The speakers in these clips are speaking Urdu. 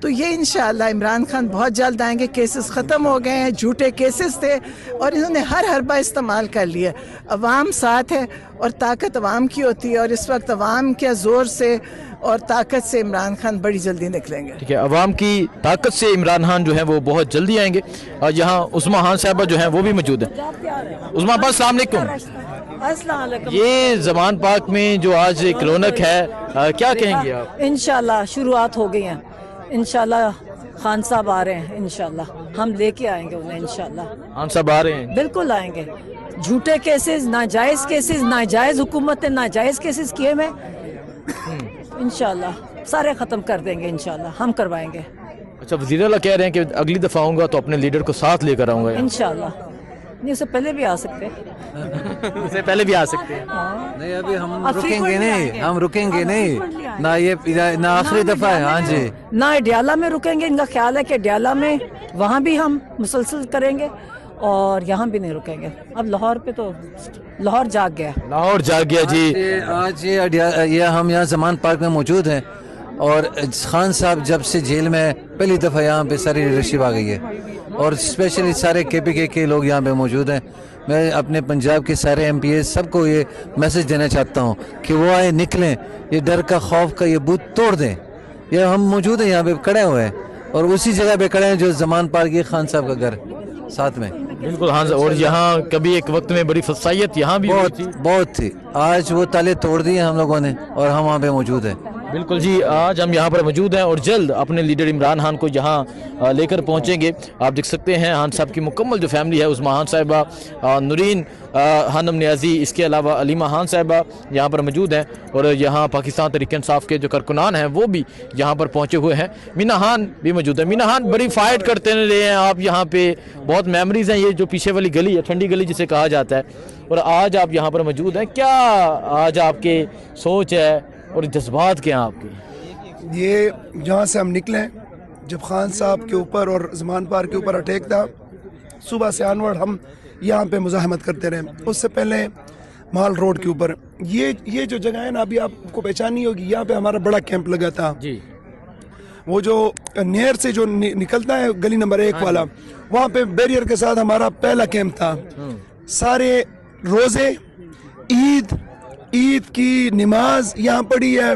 تو یہ انشاءاللہ عمران خان بہت جلد آئیں گے. کیسز ختم ہو گئے ہیں, جھوٹے کیسز تھے اور انہوں نے ہر حربہ استعمال کر لیا. عوام ساتھ ہے اور طاقت عوام کی ہوتی ہے, اور اس وقت عوام کے زور سے اور طاقت سے عمران خان بڑی جلدی نکلیں گے. ٹھیک ہے, عوام کی طاقت سے عمران خان جو ہے وہ بہت جلدی آئیں گے. اور یہاں عثمان خان صاحبہ جو ہیں وہ بھی موجود ہیں. عثمان ابا السلام علیکم. السلام علیکم. یہ زمان پاک میں جو آج ایک رونق ہے, کیا کہیں گے آپ؟ انشاءاللہ شروعات ہو گئی ہیں. انشاءاللہ خان صاحب آ رہے ہیں, انشاءاللہ ہم لے کے آئیں گے انہیں. انشاءاللہ خان صاحب آ رہے ہیں, بالکل آئیں گے. جھوٹے کیسز, ناجائز کیسز, ناجائز حکومت نے ناجائز کیسز کیے میں انشاءاللہ سارے ختم کر دیں گے. انشاءاللہ ہم کروائیں گے. اچھا, وزیر اعلیٰ کہہ رہے ہیں کہ اگلی دفعہ آؤں گا تو اپنے لیڈر کو ساتھ لے کر آؤں گا. انشاءاللہ نہیں, اس سے پہلے بھی آ سکتے, اس سے پہلے بھی آ سکتے ہیں. نہیں ابھی ہم رکیں گے نہیں, ہم رکیں گے نہیں, نہ یہ نہ آخری دفعہ ہے. ہاں جی, نہ ڈیالہ میں رکیں گے. ان کا خیال ہے کہ ڈیالہ میں وہاں بھی ہم مسلسل کریں گے اور یہاں بھی نہیں رکیں گے. اب لاہور پہ تو لاہور جاگ گیا, لاہور جاگ گیا جی. آج یہ ہم یہاں زمان پارک میں موجود ہیں اور خان صاحب جب سے جیل میں پہلی دفعہ یہاں پہ ساری لیڈرشپ آ گئی ہے اور اسپیشلی سارے KPK کے لوگ یہاں پہ موجود ہیں. میں اپنے پنجاب کے سارے MPs سب کو یہ میسج دینا چاہتا ہوں کہ وہ آئے, نکلیں, یہ ڈر کا خوف کا یہ بوت توڑ دیں. یہ ہم موجود ہیں یہاں پہ کھڑے ہوئے ہیں اور اسی جگہ پہ کھڑے ہیں جو زمان پارک یہ خان صاحب کا گھر ساتھ میں. بالکل ہاں, اور یہاں کبھی ایک وقت میں بڑی فسائیت یہاں بھی بہت تھی. آج وہ تالے توڑ دیے ہم لوگوں نے اور ہم وہاں پہ موجود ہیں. بالکل جی, آج ہم یہاں پر موجود ہیں اور جلد اپنے لیڈر عمران خان کو یہاں لے کر پہنچیں گے. آپ دیکھ سکتے ہیں خان صاحب کی مکمل جو فیملی ہے, عثمان خان صاحبہ, نورین خانم نیازی, اس کے علاوہ علیمہ خان صاحبہ یہاں پر موجود ہیں. اور یہاں پاکستان تحریک انصاف کے جو کارکنان ہیں وہ بھی یہاں پر پہنچے ہوئے ہیں. مینا خان بھی موجود ہے. مینا خان, بڑی فائٹ کرتے رہے ہیں آپ یہاں پہ, بہت میموریز ہیں. یہ جو پیچھے والی گلی ہے, ٹھنڈی گلی جسے کہا جاتا ہے, اور آج آپ یہاں پر موجود ہیں. کیا آج آپ کے سوچ ہے اور جذبات کیا ہیں آپ کے؟ یہ جہاں سے ہم نکلے, جب خان صاحب کے اوپر اور زمان پارک کے اوپر اٹیک تھا, صبح سے آنورڈ ہم یہاں پہ مزاحمت کرتے رہے. اس سے پہلے مال روڈ کے اوپر یہ جو جگہ ہے نا, ابھی آپ کو پہچانی ہوگی, یہاں پہ ہمارا بڑا کیمپ لگا تھا جی. وہ جو نہر سے جو نکلتا ہے گلی نمبر 1 والا, وہاں پہ بیریئر کے ساتھ ہمارا پہلا کیمپ تھا. سارے روزے, عید کی نماز یہاں پڑھی ہے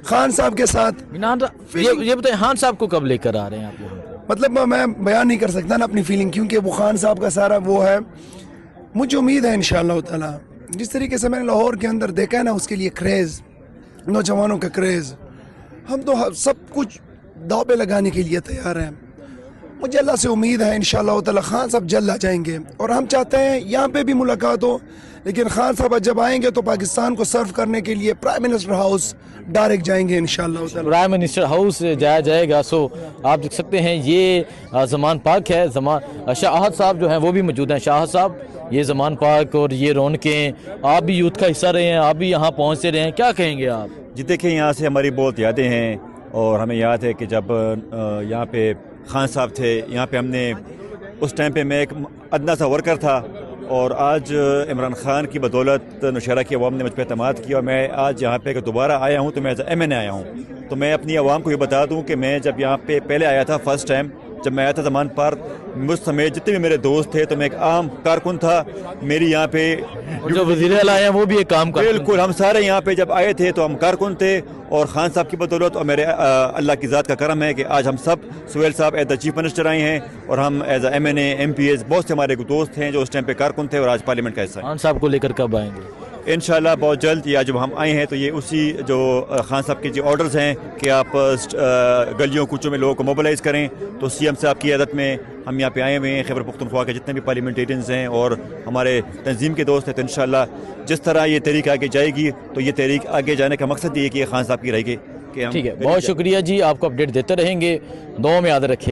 خان صاحب کے ساتھ. یہ بتائیں, خان صاحب کو کب لے کر آ رہے ہیں آپ یہاں؟ مطلب میں بیان نہیں کر سکتا نا اپنی فیلنگ, کیونکہ وہ خان صاحب کا سارا وہ ہے. مجھے امید ہے انشاءاللہ تعالی, جس طریقے سے میں نے لاہور کے اندر دیکھا ہے نا, اس کے لیے کریز, نوجوانوں کا کریز, ہم تو سب کچھ داؤ پہ لگانے کے لیے تیار ہیں. مجھے اللہ سے امید ہے انشاءاللہ تعالی خان صاحب جلد آ جائیں گے, اور ہم چاہتے ہیں یہاں پہ بھی ملاقات ہو, لیکن خان صاحب جب آئیں گے تو پاکستان کو سرو کرنے کے لیے پرائم منسٹر ہاؤس ڈائریکٹ جائیں گے انشاءاللہ تعالی. پرائم منسٹر ہاؤس جایا جائے گا. سو آپ دیکھ سکتے ہیں یہ زمان پاک ہے. شاہ احد صاحب جو ہیں وہ بھی موجود ہیں. شاہ احد صاحب, یہ زمان پاک اور یہ رونقیں, آپ بھی یوتھ کا حصہ رہے ہیں, آپ بھی یہاں پہنچتے رہے ہیں, کیا کہیں گے آپ؟ جی دیکھیں, یہاں سے ہماری بہت یادیں ہیں, اور ہمیں یاد ہے کہ جب یہاں پہ خان صاحب تھے, یہاں پہ ہم نے اس ٹائم پہ میں ایک ادنا سا ورکر تھا, اور آج عمران خان کی بدولت نوشہرہ کی عوام نے مجھ پہ اعتماد کیا, اور میں آج یہاں پہ دوبارہ آیا ہوں تو میں MNA آیا ہوں. تو میں اپنی عوام کو یہ بتا دوں کہ میں جب یہاں پہ پہلے آیا تھا, فرسٹ ٹائم جب میں آیا تھا زمان پارک, مجھ سمیت جتنے بھی میرے دوست تھے, تو میں ایک عام کارکن تھا. میری یہاں پہ جو وزیر اعلیٰ ہیں وہ بھی ایک کام کرتے ہیں. بالکل, ہم سارے یہاں پہ جب آئے تھے تو ہم کارکن تھے, اور خان صاحب کی بدولت اور میرے اللہ کی ذات کا کرم ہے کہ آج ہم سب, سہیل صاحب ایز دا چیف منسٹر آئے ہیں, اور ہم ایز اے MNA MPs بہت سے ہمارے دوست ہیں جو اس ٹائم پہ کارکن تھے اور آج پارلیمنٹ کا حصہ ہیں. خان صاحب کو لے کر کب آئیں گے؟ انشاءاللہ بہت جلد. یا جب ہم آئے ہیں تو یہ اسی جو خان صاحب کے جو آرڈرز ہیں کہ آپ گلیوں کوچوں میں لوگوں کو موبلائز کریں, تو CM صاحب کی عادت میں ہم یہاں پہ آئے ہوئے ہیں. خیبر پختونخوا کے جتنے بھی پارلیمنٹیرینز ہیں اور ہمارے تنظیم کے دوست ہیں, تو انشاءاللہ جس طرح یہ تحریک آگے جائے گی تو یہ تحریک آگے جانے کا مقصد یہ ہے کہ یہ خان صاحب کی رہے گی. ٹھیک ہے, بہت شکریہ جی, آپ کو اپڈیٹ دیتے رہیں گے, دعاؤں میں یاد رکھیں.